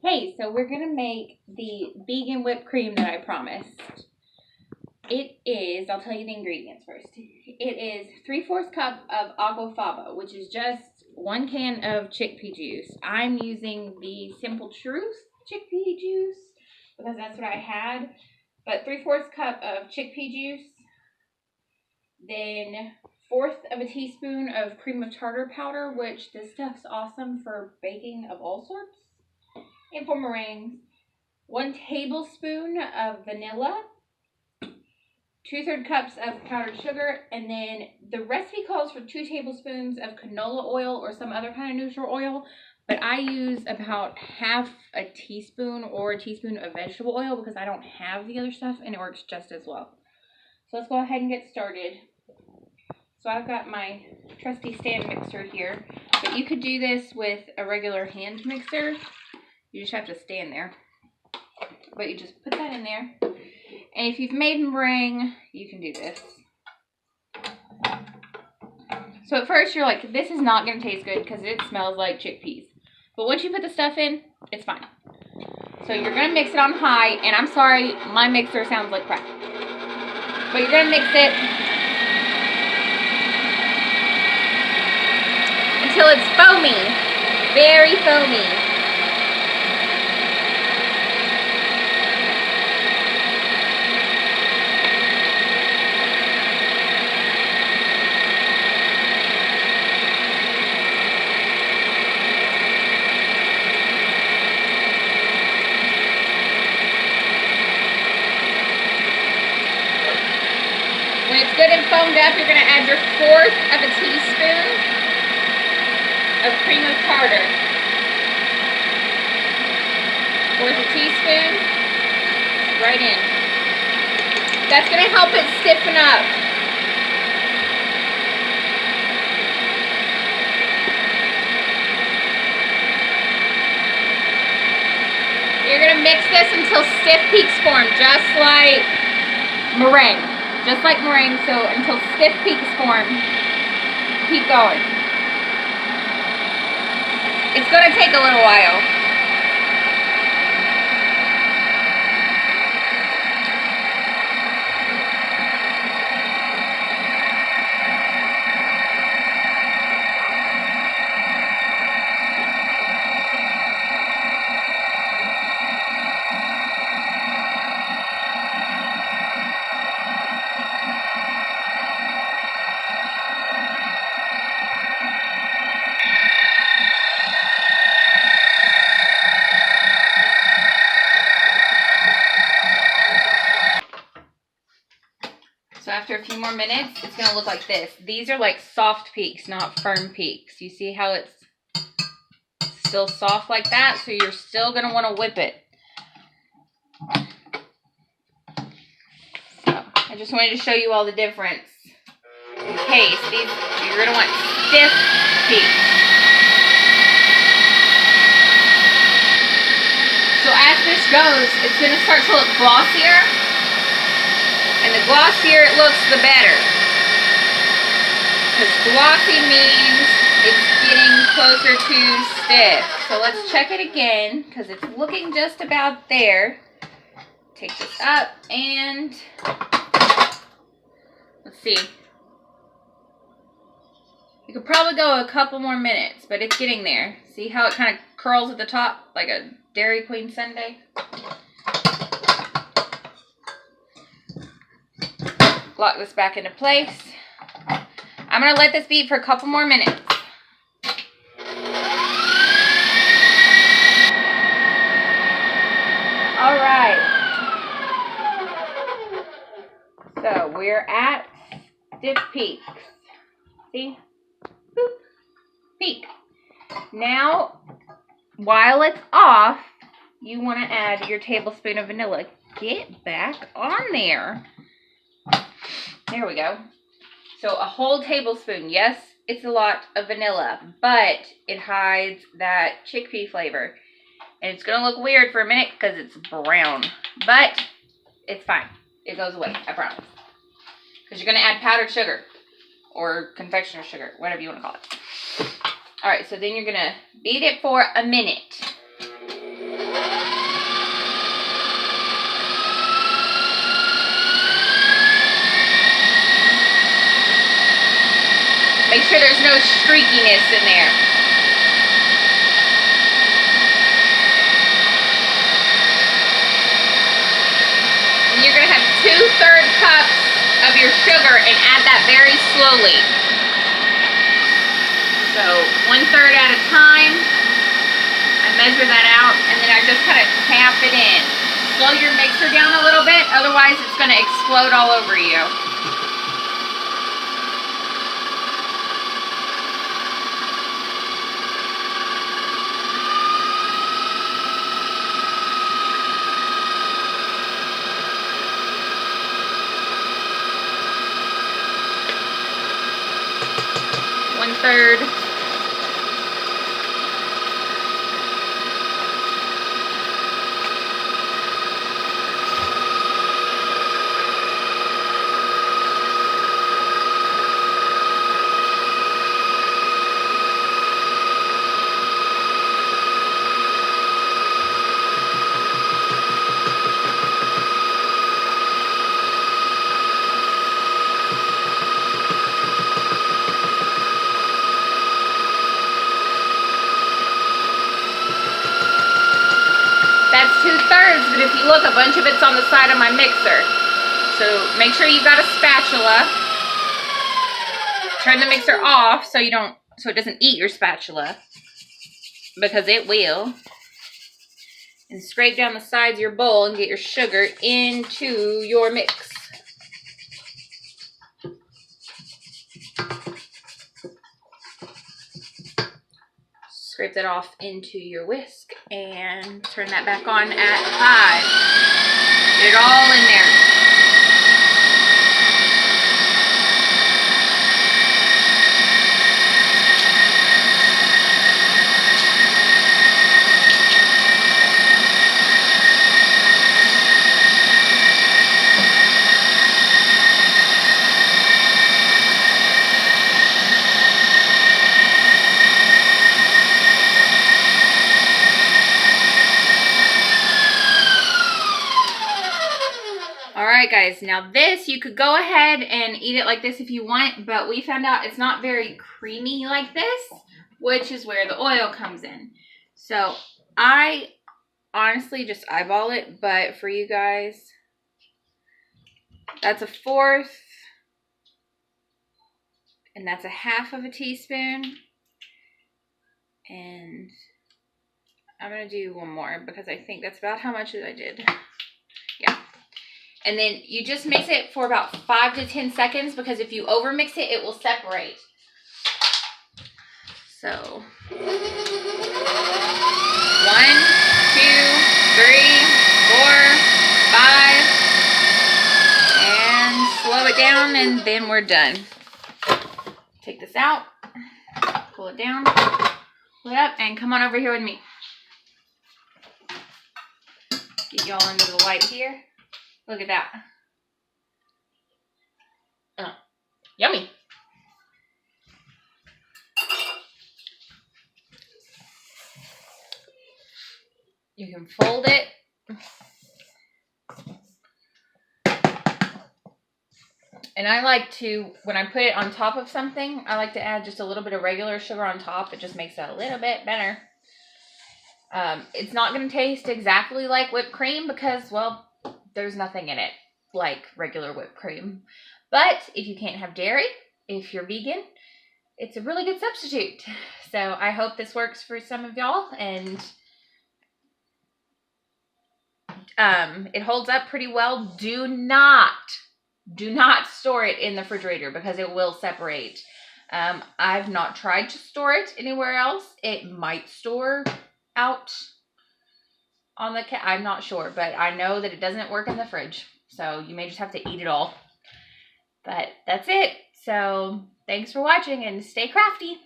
Hey, so we're gonna make the vegan whipped cream that I promised. It is, I'll tell you the ingredients first. It is 3/4 cup of aquafaba, which is just 1 can of chickpea juice. I'm using the Simple Truth chickpea juice because that's what I had. But 3/4 cup of chickpea juice, then 1/4 of a teaspoon of cream of tartar powder, which this stuff's awesome for baking of all sorts and for meringues. 1 tablespoon of vanilla, 2/3 cups of powdered sugar, and then the recipe calls for 2 tablespoons of canola oil or some other kind of neutral oil, but I use about half a teaspoon or a teaspoon of vegetable oil because I don't have the other stuff and it works just as well. So let's go ahead and get started. So I've got my trusty stand mixer here, but you could do this with a regular hand mixer. You just have to stand there. But you just put that in there. And if you've made meringue, you can do this. So at first you're like, this is not going to taste good because it smells like chickpeas. But once you put the stuff in, it's fine. So you're going to mix it on high. And I'm sorry, my mixer sounds like crap. But you're going to mix it until it's foamy. Very foamy. When it's good and foamed up, you're going to add your 1/4 of a teaspoon of cream of tartar. 1/4 a teaspoon, right in. That's going to help it stiffen up. You're going to mix this until stiff peaks form, just like meringue. Just like meringue, so until stiff peaks form, keep going. It's going to take a little while. So after a few more minutes, it's going to look like this. These are like soft peaks, not firm peaks. You see how it's still soft like that? So you're still going to want to whip it. So I just wanted to show you all the difference. In case, you're going to want stiff peaks. So as this goes, it's going to start to look glossier. And the glossier it looks, the better. Because glossy means it's getting closer to stiff. So let's check it again, because it's looking just about there. Take this up and let's see. You could probably go a couple more minutes, but it's getting there. See how it kind of curls at the top like a Dairy Queen sundae? Lock this back into place. I'm going to let this beat for a couple more minutes. All right. So we're at stiff peaks. See? Boop. Peak. Now, while it's off, you want to add your tablespoon of vanilla. Get back on there. There we go. So a whole tablespoon. Yes, it's a lot of vanilla, but it hides that chickpea flavor. And it's going to look weird for a minute because it's brown. But it's fine. It goes away, I promise. Because you're going to add powdered sugar. Or confectioner's sugar, whatever you want to call it. Alright, so then you're going to beat it for a minute. Make sure there's no streakiness in there. And you're going to have 2/3 cups of your sugar and add that very slowly. So 1/3 at a time. I measure that out and then I just kind of tap it in. Slow your mixer down a little bit, otherwise it's going to explode all over you. One-third. That's 2/3, but if you look, a bunch of it's on the side of my mixer. So make sure you've got a spatula. Turn the mixer off so it doesn't eat your spatula, because it will. And scrape down the sides of your bowl and get your sugar into your mix. Scrape that off into your whisk and turn that back on at 5. Get it all in there. Alright guys, now this, you could go ahead and eat it like this if you want, but we found out it's not very creamy like this, which is where the oil comes in. So I honestly just eyeball it, but for you guys, that's 1/4, and that's 1/2 of a teaspoon, and I'm going to do one more because I think that's about how much I did. Yeah. And then you just mix it for about 5 to 10 seconds, because if you overmix it, it will separate. So 1, 2, 3, 4, 5, and slow it down, and then we're done. Take this out, pull it down, pull it up, and come on over here with me. Get y'all under the light here. Look at that. Yummy. You can fold it. And I like to, when I put it on top of something, I like to add just a little bit of regular sugar on top. It just makes it a little bit better. It's not going to taste exactly like whipped cream because, well, there's nothing in it like regular whipped cream. But if you can't have dairy, if you're vegan, it's a really good substitute. So I hope this works for some of y'all, and it holds up pretty well. Do not store it in the refrigerator because it will separate. I've not tried to store it anywhere else. It might store out on the I'm not sure, but I know that it doesn't work in the fridge. So you may just have to eat it all. But that's it. So thanks for watching and stay crafty.